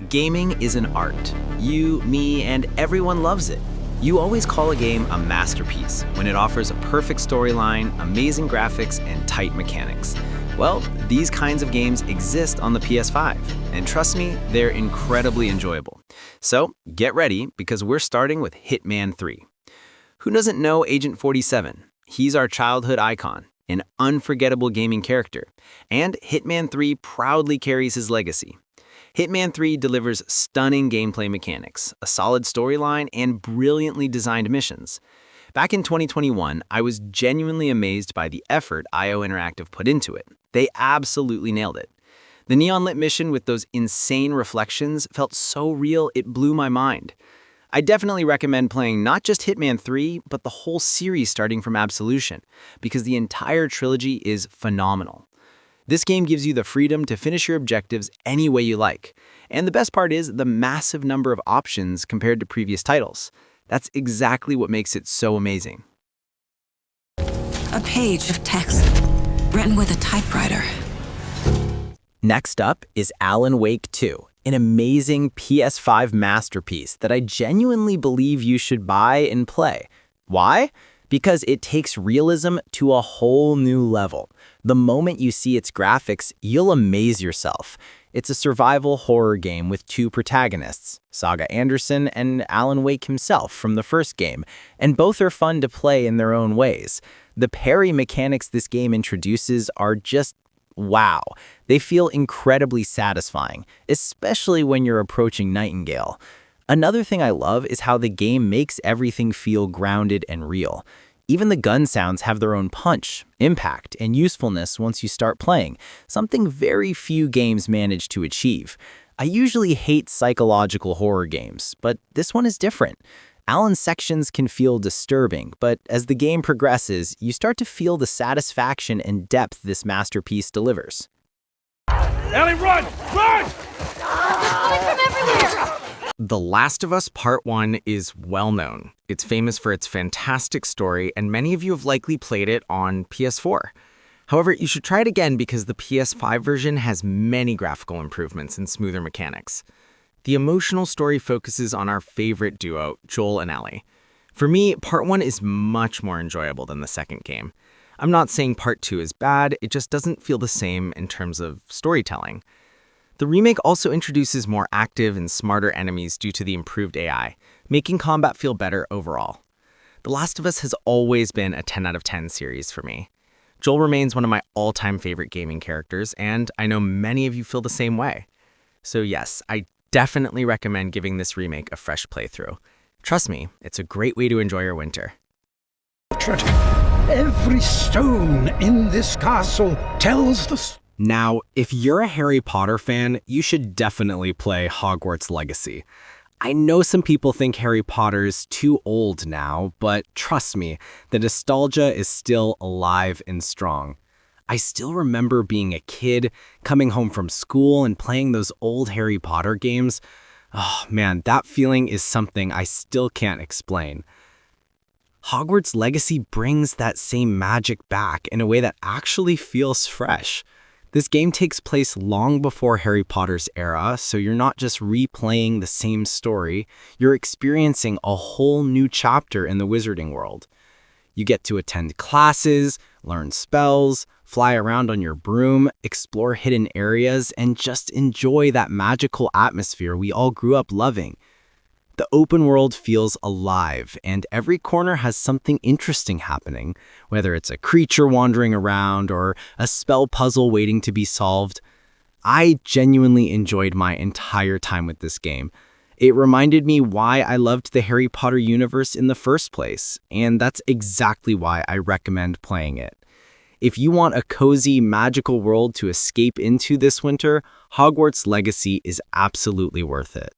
Gaming is an art. You, me, and everyone loves it. You always call a game a masterpiece when it offers a perfect storyline, amazing graphics, and tight mechanics. Well, these kinds of games exist on the PS5, and trust me, they're incredibly enjoyable. So, get ready, because we're starting with Hitman 3. Who doesn't know Agent 47? He's our childhood icon, an unforgettable gaming character, and Hitman 3 proudly carries his legacy. Hitman 3 delivers stunning gameplay mechanics, a solid storyline, and brilliantly designed missions. Back in 2021, I was genuinely amazed by the effort IO Interactive put into it. They absolutely nailed it. The neon-lit mission with those insane reflections felt so real it blew my mind. I definitely recommend playing not just Hitman 3, but the whole series starting from Absolution, because the entire trilogy is phenomenal. This game gives you the freedom to finish your objectives any way you like. And the best part is the massive number of options compared to previous titles. That's exactly what makes it so amazing. A page of text, written with a typewriter. Next up is Alan Wake 2, an amazing PS5 masterpiece that I genuinely believe you should buy and play. Why? Because it takes realism to a whole new level. The moment you see its graphics, you'll amaze yourself. It's a survival horror game with two protagonists, Saga Anderson and Alan Wake himself from the first game, and both are fun to play in their own ways. The parry mechanics this game introduces are just wow. They feel incredibly satisfying, especially when you're approaching Nightingale. Another thing I love is how the game makes everything feel grounded and real. Even the gun sounds have their own punch, impact, and usefulness once you start playing, something very few games manage to achieve. I usually hate psychological horror games, but this one is different. Alan's sections can feel disturbing, but as the game progresses, you start to feel the satisfaction and depth this masterpiece delivers. Ellie, run! Run! They're coming from everywhere! The Last of Us Part 1 is well known. It's famous for its fantastic story, and many of you have likely played it on PS4. However, you should try it again because the PS5 version has many graphical improvements and smoother mechanics. The emotional story focuses on our favorite duo, Joel and Ellie. For me, Part 1 is much more enjoyable than the second game. I'm not saying Part 2 is bad, it just doesn't feel the same in terms of storytelling. The remake also introduces more active and smarter enemies due to the improved AI, making combat feel better overall. The Last of Us has always been a 10 out of 10 series for me. Joel remains one of my all-time favorite gaming characters, and I know many of you feel the same way. So yes, I definitely recommend giving this remake a fresh playthrough. Trust me, it's a great way to enjoy your winter. Every stone in this castle tells the story. Now, if you're a Harry Potter fan, you should definitely play Hogwarts Legacy. I know some people think Harry Potter's too old now, but trust me, the nostalgia is still alive and strong. I still remember being a kid, coming home from school and playing those old Harry Potter games. Oh man, that feeling is something I still can't explain. Hogwarts Legacy brings that same magic back in a way that actually feels fresh. This game takes place long before Harry Potter's era, so you're not just replaying the same story, you're experiencing a whole new chapter in the wizarding world. You get to attend classes, learn spells, fly around on your broom, explore hidden areas, and just enjoy that magical atmosphere we all grew up loving. The open world feels alive, and every corner has something interesting happening, whether it's a creature wandering around or a spell puzzle waiting to be solved. I genuinely enjoyed my entire time with this game. It reminded me why I loved the Harry Potter universe in the first place, and that's exactly why I recommend playing it. If you want a cozy, magical world to escape into this winter, Hogwarts Legacy is absolutely worth it.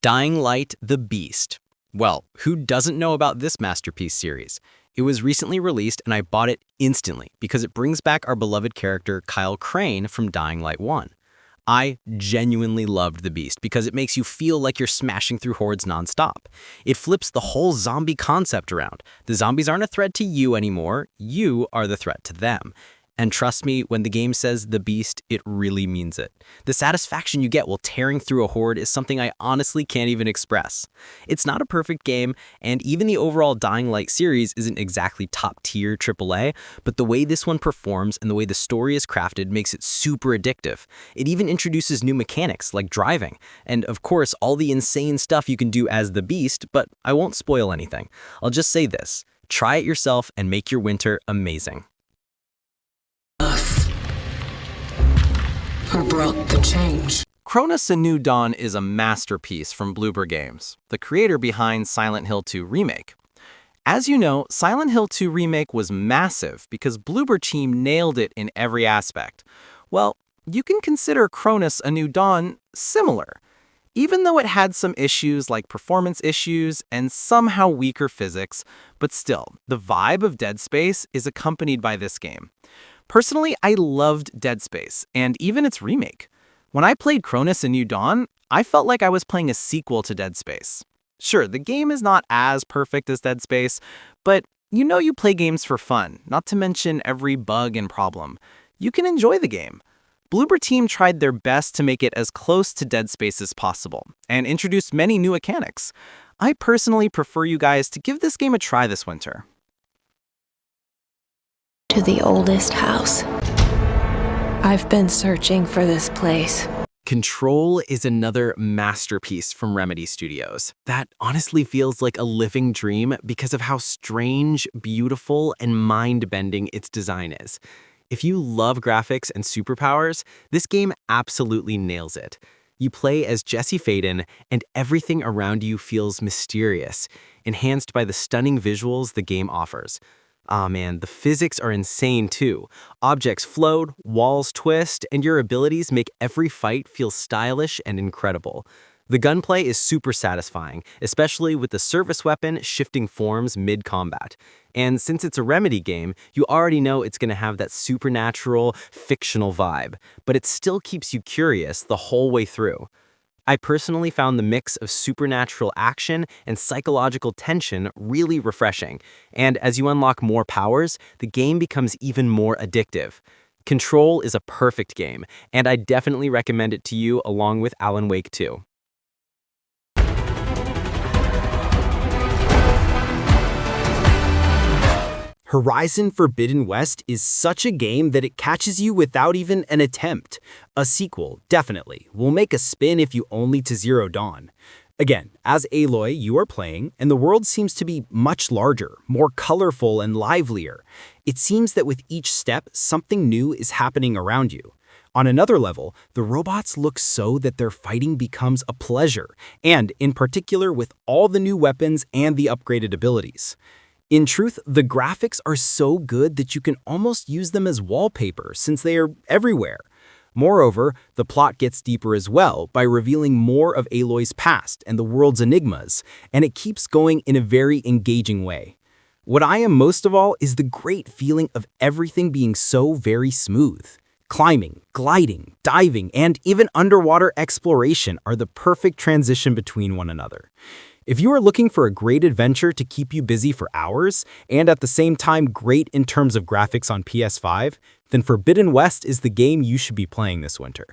Dying Light: The Beast. Well, who doesn't know about this masterpiece series? It was recently released and I bought it instantly because it brings back our beloved character Kyle Crane from Dying Light 1. I genuinely loved The Beast because it makes you feel like you're smashing through hordes nonstop. It flips the whole zombie concept around. The zombies aren't a threat to you anymore, you are the threat to them. And trust me, when the game says the beast, it really means it. The satisfaction you get while tearing through a horde is something I honestly can't even express. It's not a perfect game, and even the overall Dying Light series isn't exactly top-tier AAA, but the way this one performs and the way the story is crafted makes it super addictive. It even introduces new mechanics like driving, and of course all the insane stuff you can do as the beast, but I won't spoil anything. I'll just say this: try it yourself and make your winter amazing. Who brought the change? Cronos A New Dawn is a masterpiece from Bloober Games, the creator behind Silent Hill 2 Remake. As you know, Silent Hill 2 Remake was massive because Bloober team nailed it in every aspect. Well, you can consider Cronos A New Dawn similar, even though it had some issues like performance issues and somehow weaker physics, but still, the vibe of Dead Space is accompanied by this game. Personally, I loved Dead Space, and even its remake. When I played Cronos A New Dawn, I felt like I was playing a sequel to Dead Space. Sure, the game is not as perfect as Dead Space, but you know you play games for fun, not to mention every bug and problem. You can enjoy the game. Bloober team tried their best to make it as close to Dead Space as possible, and introduced many new mechanics. I personally prefer you guys to give this game a try this winter. To the oldest house. I've been searching for this place. Control is another masterpiece from Remedy Studios that honestly feels like a living dream because of how strange, beautiful, and mind-bending its design is. If you love graphics and superpowers, this game absolutely nails it. You play as Jesse Faden, and everything around you feels mysterious, enhanced by the stunning visuals the game offers. Ah man, the physics are insane too. Objects float, walls twist, and your abilities make every fight feel stylish and incredible. The gunplay is super satisfying, especially with the service weapon shifting forms mid-combat. And since it's a Remedy game, you already know it's going to have that supernatural, fictional vibe, but it still keeps you curious the whole way through. I personally found the mix of supernatural action and psychological tension really refreshing, and as you unlock more powers, the game becomes even more addictive. Control is a perfect game, and I definitely recommend it to you along with Alan Wake 2. Horizon Forbidden West is such a game that it catches you without even an attempt. A sequel, definitely, will make a spin if you only to Zero Dawn. Again, as Aloy, you are playing, and the world seems to be much larger, more colorful and livelier. It seems that with each step, something new is happening around you. On another level, the robots look so that their fighting becomes a pleasure, and in particular with all the new weapons and the upgraded abilities. In truth, the graphics are so good that you can almost use them as wallpaper since they are everywhere. Moreover, the plot gets deeper as well by revealing more of Aloy's past and the world's enigmas, and it keeps going in a very engaging way. What I am most of all is the great feeling of everything being so very smooth. Climbing, gliding, diving, and even underwater exploration are the perfect transition between one another. If you are looking for a great adventure to keep you busy for hours, and at the same time great in terms of graphics on PS5, then Forbidden West is the game you should be playing this winter.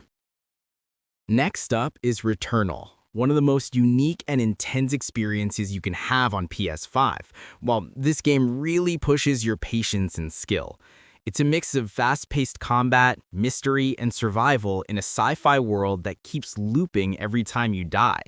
Next up is Returnal, one of the most unique and intense experiences you can have on PS5, while this game really pushes your patience and skill. It's a mix of fast-paced combat, mystery, and survival in a sci-fi world that keeps looping every time you die.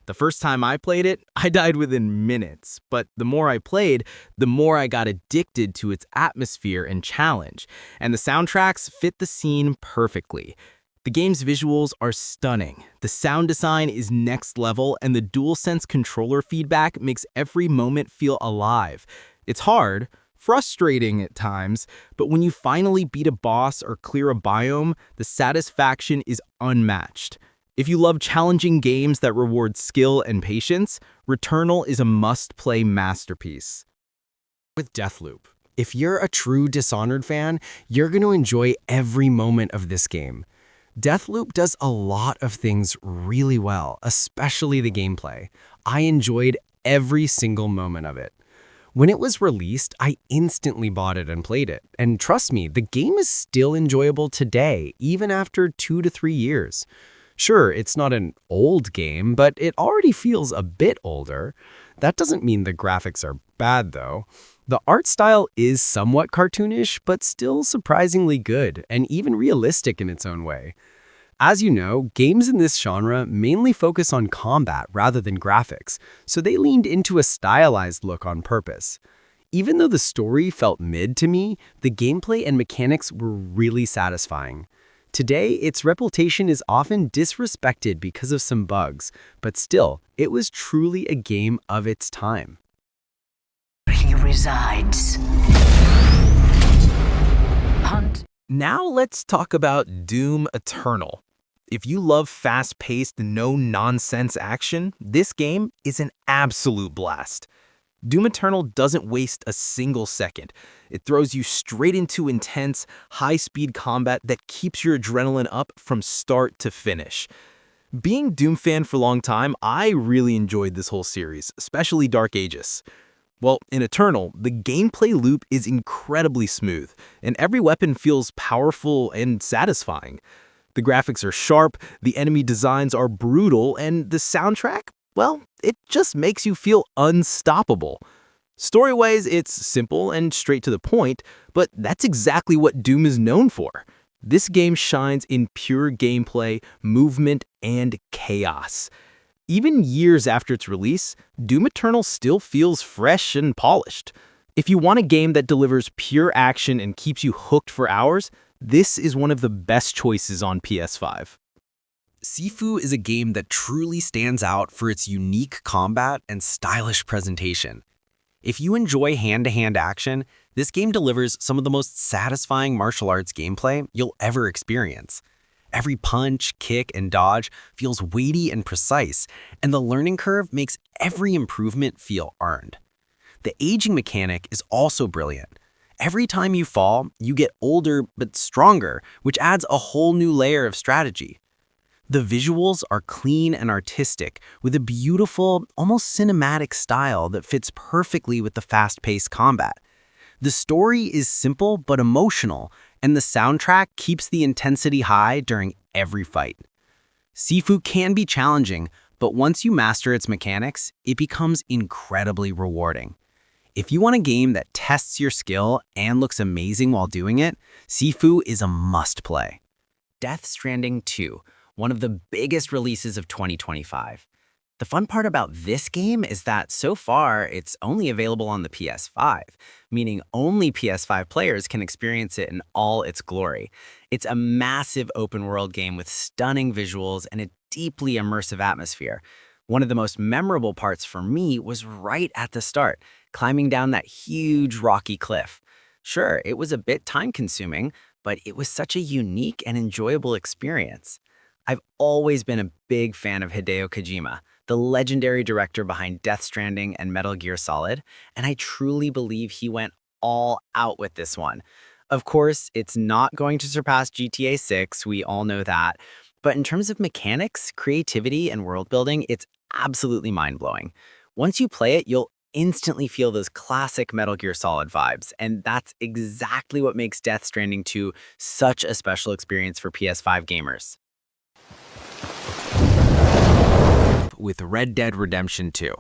The first time I played it, I died within minutes, but the more I played, the more I got addicted to its atmosphere and challenge, and the soundtracks fit the scene perfectly. The game's visuals are stunning, the sound design is next level, and the DualSense controller feedback makes every moment feel alive. It's hard, frustrating at times, but when you finally beat a boss or clear a biome, the satisfaction is unmatched. If you love challenging games that reward skill and patience, Returnal is a must-play masterpiece. With Deathloop, if you're a true Dishonored fan, you're going to enjoy every moment of this game. Deathloop does a lot of things really well, especially the gameplay. I enjoyed every single moment of it. When it was released, I instantly bought it and played it. And trust me, the game is still enjoyable today, even after 2 to 3 years. Sure, it's not an old game, but it already feels a bit older. That doesn't mean the graphics are bad, though. The art style is somewhat cartoonish, but still surprisingly good, and even realistic in its own way. As you know, games in this genre mainly focus on combat rather than graphics, so they leaned into a stylized look on purpose. Even though the story felt mid to me, the gameplay and mechanics were really satisfying. Today, its reputation is often disrespected because of some bugs, but still, it was truly a game of its time. He resides. Hunt. Now let's talk about Doom Eternal. If you love fast-paced, no-nonsense action, this game is an absolute blast. Doom Eternal doesn't waste a single second. It throws you straight into intense, high-speed combat that keeps your adrenaline up from start to finish. Being Doom fan for a long time, I really enjoyed this whole series, especially Dark Ages. Well, in Eternal, the gameplay loop is incredibly smooth, and every weapon feels powerful and satisfying. The graphics are sharp, the enemy designs are brutal, and the soundtrack, well, it just makes you feel unstoppable. Story-wise, it's simple and straight to the point, but that's exactly what Doom is known for. This game shines in pure gameplay, movement, and chaos. Even years after its release, Doom Eternal still feels fresh and polished. If you want a game that delivers pure action and keeps you hooked for hours, this is one of the best choices on PS5. Sifu is a game that truly stands out for its unique combat and stylish presentation. If you enjoy hand-to-hand action, this game delivers some of the most satisfying martial arts gameplay you'll ever experience. Every punch, kick, and dodge feels weighty and precise, and the learning curve makes every improvement feel earned. The aging mechanic is also brilliant. Every time you fall, you get older but stronger, which adds a whole new layer of strategy. The visuals are clean and artistic, with a beautiful, almost cinematic style that fits perfectly with the fast-paced combat. The story is simple but emotional, and the soundtrack keeps the intensity high during every fight. Sifu can be challenging, but once you master its mechanics, it becomes incredibly rewarding. If you want a game that tests your skill and looks amazing while doing it, Sifu is a must-play. Death Stranding 2, one of the biggest releases of 2025. The fun part about this game is that so far it's only available on the PS5, meaning only PS5 players can experience it in all its glory. It's a massive open-world game with stunning visuals and a deeply immersive atmosphere. One of the most memorable parts for me was right at the start, climbing down that huge rocky cliff. Sure, it was a bit time-consuming, but it was such a unique and enjoyable experience. I've always been a big fan of Hideo Kojima, the legendary director behind Death Stranding and Metal Gear Solid, and I truly believe he went all out with this one. Of course, it's not going to surpass GTA 6, we all know that, but in terms of mechanics, creativity, and world building, it's absolutely mind-blowing. Once you play it, you'll instantly feel those classic Metal Gear Solid vibes, and that's exactly what makes Death Stranding 2 such a special experience for PS5 gamers. With Red Dead Redemption 2.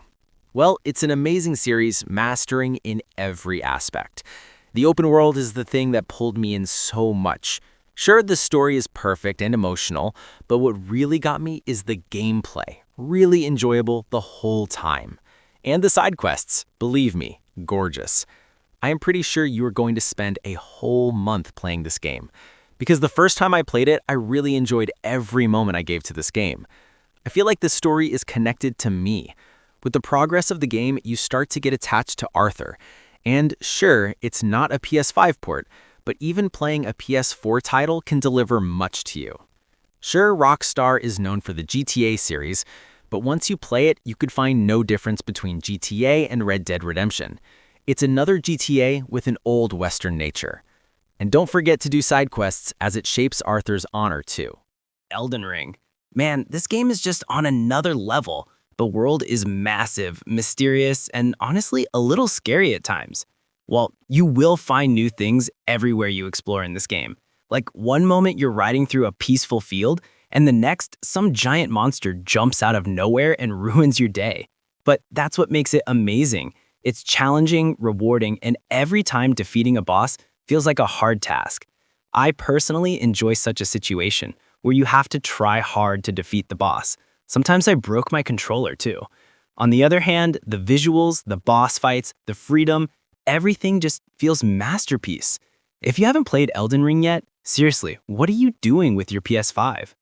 Well, it's an amazing series, mastering in every aspect. The open world is the thing that pulled me in so much. Sure, the story is perfect and emotional, but what really got me is the gameplay. Really enjoyable the whole time. And the side quests, believe me, gorgeous. I am pretty sure you are going to spend a whole month playing this game. Because the first time I played it, I really enjoyed every moment I gave to this game. I feel like the story is connected to me. With the progress of the game, you start to get attached to Arthur. And sure, it's not a PS5 port, but even playing a PS4 title can deliver much to you. Sure, Rockstar is known for the GTA series, but once you play it, you could find no difference between GTA and Red Dead Redemption. It's another GTA with an old Western nature. And don't forget to do side quests, as it shapes Arthur's honor too. Elden Ring. Man, this game is just on another level. The world is massive, mysterious, and honestly a little scary at times. Well, you will find new things everywhere you explore in this game. Like one moment you're riding through a peaceful field, and the next, some giant monster jumps out of nowhere and ruins your day. But that's what makes it amazing. It's challenging, rewarding, and every time defeating a boss feels like a hard task. I personally enjoy such a situation where you have to try hard to defeat the boss. Sometimes I broke my controller too. On the other hand, the visuals, the boss fights, the freedom, everything just feels masterpiece. If you haven't played Elden Ring yet, seriously, what are you doing with your PS5?